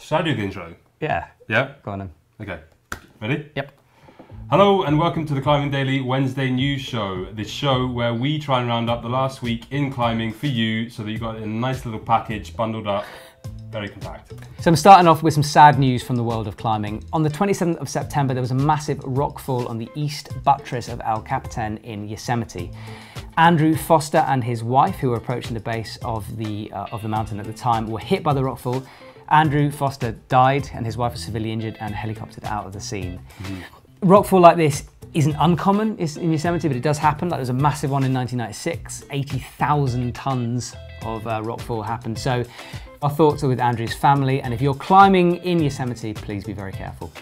Should I do the intro? Yeah. Yeah? Go on then. Okay. Ready? Yep. Hello and welcome to the Climbing Daily Wednesday news show. This show where we try and round up the last week in climbing for you so that you got a nice little package bundled up, very compact. So I'm starting off with some sad news from the world of climbing. On the 27th of September, there was a massive rockfall on the east buttress of El Capitan in Yosemite. Andrew Foster and his wife, who were approaching the base of the mountain at the time, were hit by the rockfall. Andrew Foster died and his wife was severely injured and helicoptered out of the scene. Rockfall like this isn't uncommon in Yosemite, but it does happen. Like, there was a massive one in 1996, 80,000 tons of rockfall happened. So our thoughts are with Andrew's family, and if you're climbing in Yosemite, please be very careful.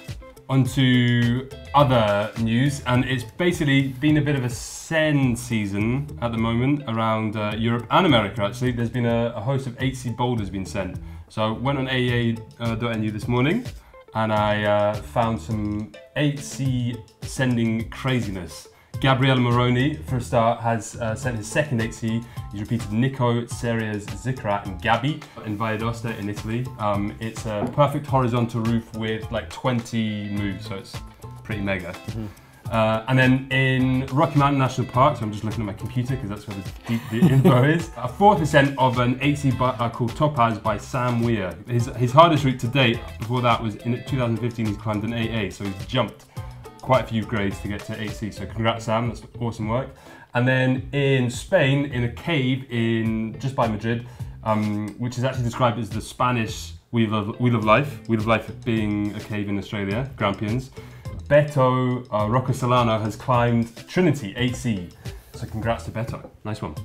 On to other news, and it's basically been a bit of a send season at the moment around Europe and America actually. There's been a host of 8C boulders being sent. So I went on AEA.nu this morning and I found some 8C sending craziness. Gabriele Moroni, for a start, has sent his second 8C. He's repeated Nico, Ceres, Zikra and Gabi in Valladolid in Italy. It's a perfect horizontal roof with like 20 moves, so it's pretty mega. And then in Rocky Mountain National Park, so I'm just looking at my computer because that's where the info is, a fourth ascent of an 8C called Topaz by Sam Weir. His hardest route to date, before that, was in 2015 he's climbed an 8A, so he's jumped quite a few grades to get to 8C, so congrats Sam, that's awesome work. And then in Spain, in a cave just by Madrid, which is actually described as the Spanish Wheel of Life being a cave in Australia, Grampians, Beto Rocco Solano has climbed Trinity 8C, so congrats to Beto, nice one.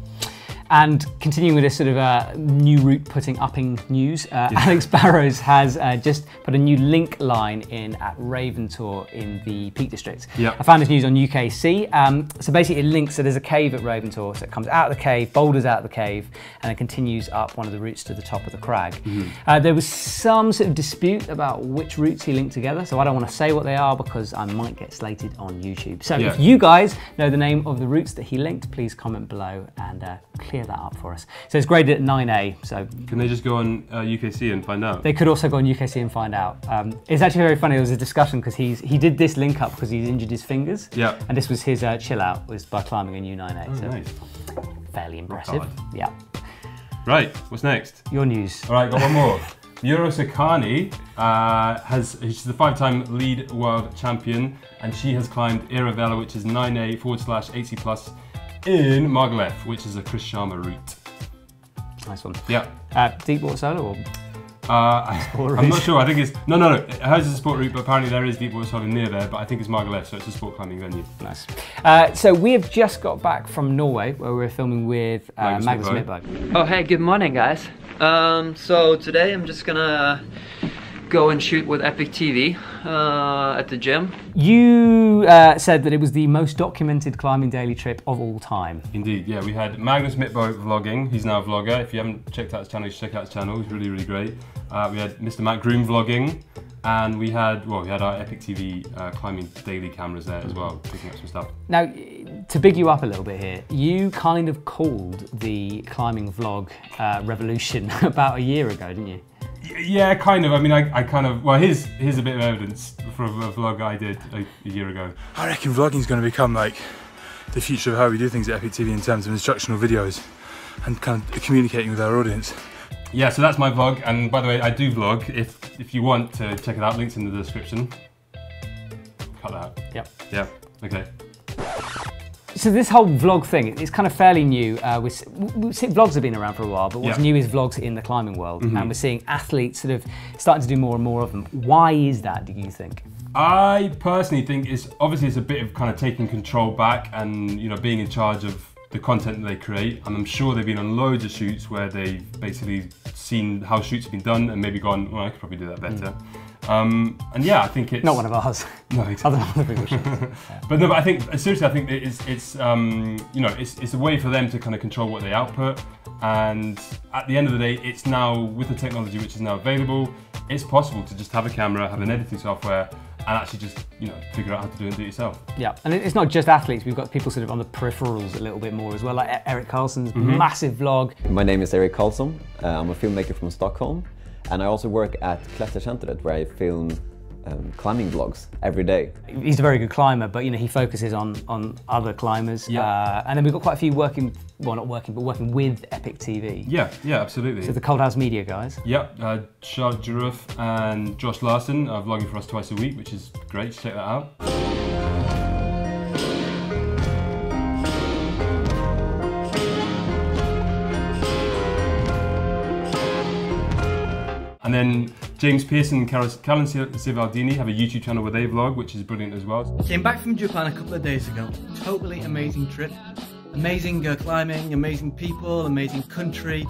And continuing with this sort of new route upping news, Alex Barrows has just put a new link line in at Raventor in the Peak District. Yep. I found this news on UKC. So basically it links, so there's a cave at Raventor, so it comes out of the cave, boulders out of the cave, and it continues up one of the routes to the top of the crag. There was some sort of dispute about which routes he linked together, so I don't want to say what they are because I might get slated on YouTube. So if you guys know the name of the routes that he linked, please comment below and clear that up for us. So it's graded at 9A. So can they just go on UKC and find out? They could also go on UKC and find out. It's actually very funny. There was a discussion because he did this link up because he's injured his fingers. Yeah. And this was his chill out, was by climbing a new 9A. Oh, so nice. Fairly impressive. Yeah. Right. What's next? Your news. All right. Got one more. Miro Sakani she's the 5-time lead world champion, and she has climbed Iravella, which is 9A/8C+ in Margalef, which is a Chris Sharma route. Nice one. Yeah. Deep water solo or I'm not sure. I think it's no. Hers is a sport route, but apparently there is deep water solo near there. But I think it's Margalef, so it's a sport climbing venue. Nice. So we have just got back from Norway, where we're filming with Magnus Midtberg. Oh hey, good morning guys. So today I'm just gonna go and shoot with EpicTV at the gym. You said that it was the most documented climbing daily trip of all time. Indeed, yeah. We had Magnus Midtberg vlogging. He's now a vlogger. If you haven't checked out his channel, you should check out his channel. He's really, really great. We had Mr. Matt Groom vlogging, and we had our EpicTV climbing daily cameras there as well, picking up some stuff. Now, to big you up a little bit here, you kind of called the climbing vlog revolution about a year ago, didn't you? Yeah, kind of. I mean, I kind of, well, here's a bit of evidence from a vlog I did a year ago. I reckon vlogging's going to become like the future of how we do things at EpicTV in terms of instructional videos and kind of communicating with our audience. Yeah, so that's my vlog, and by the way, I do vlog. If you want to check it out, links in the description. Cut that out. Yep. Yeah, okay. So this whole vlog thing, it's kind of fairly new. Vlogs have been around for a while, but what's new is vlogs in the climbing world. And we're seeing athletes sort of starting to do more and more of them. Why is that, do you think? I personally think it's a bit of kind of taking control back and, you know, being in charge of the content that they create. And I'm sure they've been on loads of shoots where they've basically seen how shoots have been done and maybe gone, well, I could probably do that better. And yeah, I think it's... Not one of ours. No, exactly. Other people's shoots. Yeah. But no, but I think, seriously, I think it's you know, it's a way for them to kind of control what they output. And at the end of the day, it's now, with the technology which is now available, it's possible to just have a camera, have an editing software, and actually just, you know, figure out how to do it and do it yourself. Yeah, and it's not just athletes, we've got people sort of on the peripherals a little bit more as well, like Eric Carlson's massive vlog. My name is Eric Carlson, I'm a filmmaker from Stockholm, And I also work at Klättercentret, where I film climbing vlogs every day. He's a very good climber, but he focuses on other climbers. Yeah. And then we've got quite a few working with EpicTV. Yeah, absolutely. So the Cold House Media guys. Yeah, Charles Giroux and Josh Larson are vlogging for us twice a week, which is great. Check that out. And then James Pearson and Callan Sivaldini have a YouTube channel where they vlog, which is brilliant as well. Came back from Japan a couple of days ago. Totally amazing trip. Amazing climbing, amazing people, amazing country.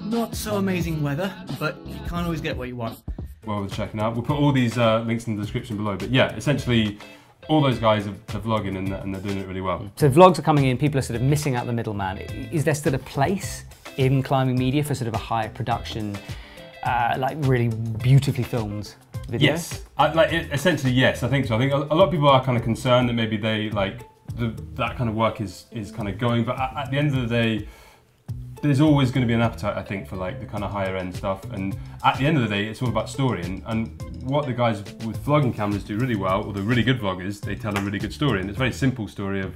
Not so amazing weather, but you can't always get what you want. Well worth checking out. We'll put all these links in the description below. But yeah, essentially all those guys are vlogging and they're doing it really well. So vlogs are coming in, people are sort of missing out the middleman. Is there still a place in climbing media for sort of a higher production, like really beautifully filmed videos? Yes, essentially yes, I think so. I think a lot of people are kind of concerned that maybe they that kind of work is kind of going, but at the end of the day, there's always going to be an appetite, I think, for like the kind of higher end stuff. And at the end of the day, it's all about story. And what the guys with vlogging cameras do really well, or the really good vloggers, they tell a really good story. And it's a very simple story of,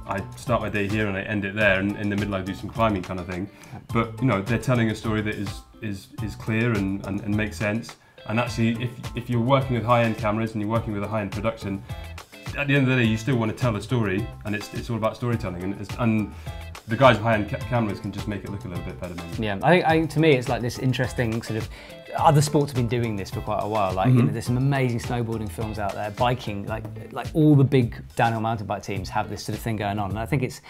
I start my day here and I end it there, and in the middle I do some climbing kind of thing. But they're telling a story that is clear and makes sense. And actually, if you're working with high-end cameras and you're working with a high-end production, at the end of the day, you still want to tell a story, and it's all about storytelling. And the guys with high-end cameras can just make it look a little bit better. Maybe. Yeah, I think to me it's like this interesting sort of. Other sports have been doing this for quite a while. Like there's some amazing snowboarding films out there, biking, like all the big downhill mountain bike teams have this sort of thing going on. And I think it's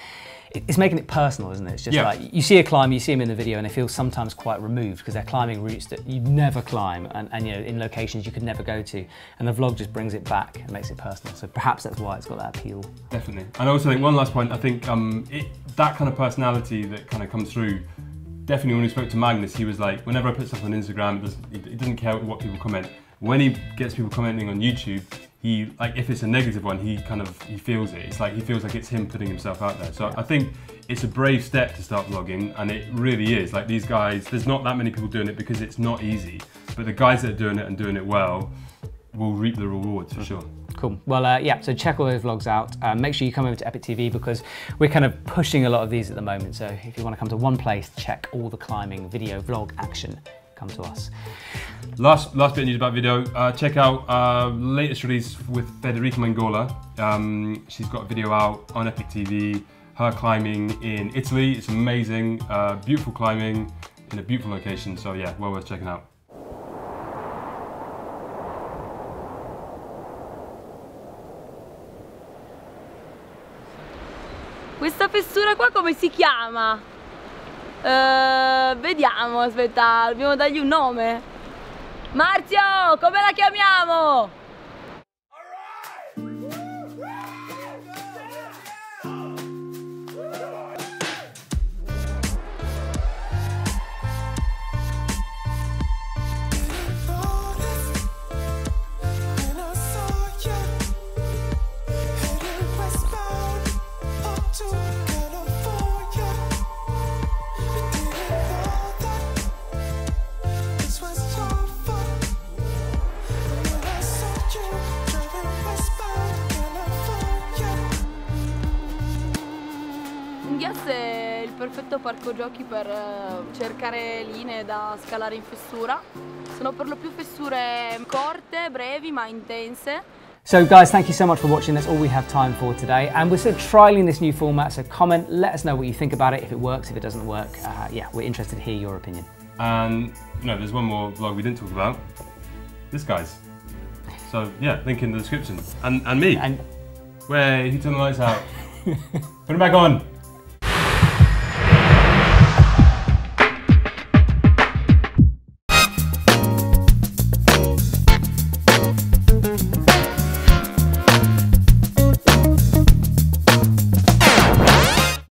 making it personal, isn't it? It's just like you see a climber, you see them in the video, and it feels sometimes quite removed because they're climbing routes that you'd never climb, and in locations you could never go to. And the vlog just brings it back and makes it personal. So perhaps that's why it's got that appeal. Definitely. And I also think one last point. I think that kind of personality that kind of comes through. Definitely, when we spoke to Magnus, he was like, whenever I put stuff on Instagram, he doesn't care what people comment. When he gets people commenting on YouTube, if it's a negative one, he feels it. It's like he feels like it's him putting himself out there. So I think it's a brave step to start vlogging, and it really is. Like these guys, there's not that many people doing it because it's not easy. But the guys that are doing it and doing it well will reap the rewards for sure. Cool. Well, yeah, so check all those vlogs out. Make sure you come over to EpicTV because we're kind of pushing a lot of these at the moment. So if you want to come to one place, check all the climbing, video, vlog, action, come to us. Last bit of news about video. Check out latest release with Federica Mangola. She's got a video out on EpicTV, her climbing in Italy. It's amazing, beautiful climbing in a beautiful location. So yeah, well worth checking out. Questa fessura qua come si chiama? Vediamo, aspetta, dobbiamo dargli un nome. Marzio, come la chiamiamo? È il perfetto parco giochi per cercare linee da scalare in fessura. Sono per lo più fessure corte, brevi ma intense. So guys, thank you so much for watching. That's all we have time for today. And we're sort of trialing this new format, so comment, let us know what you think about it, if it works, if it doesn't work. Yeah, we're interested to hear your opinion. And there's one more vlog we didn't talk about. This guy's. So yeah, link in the description. And me. And where he turned the lights out. Put him back on.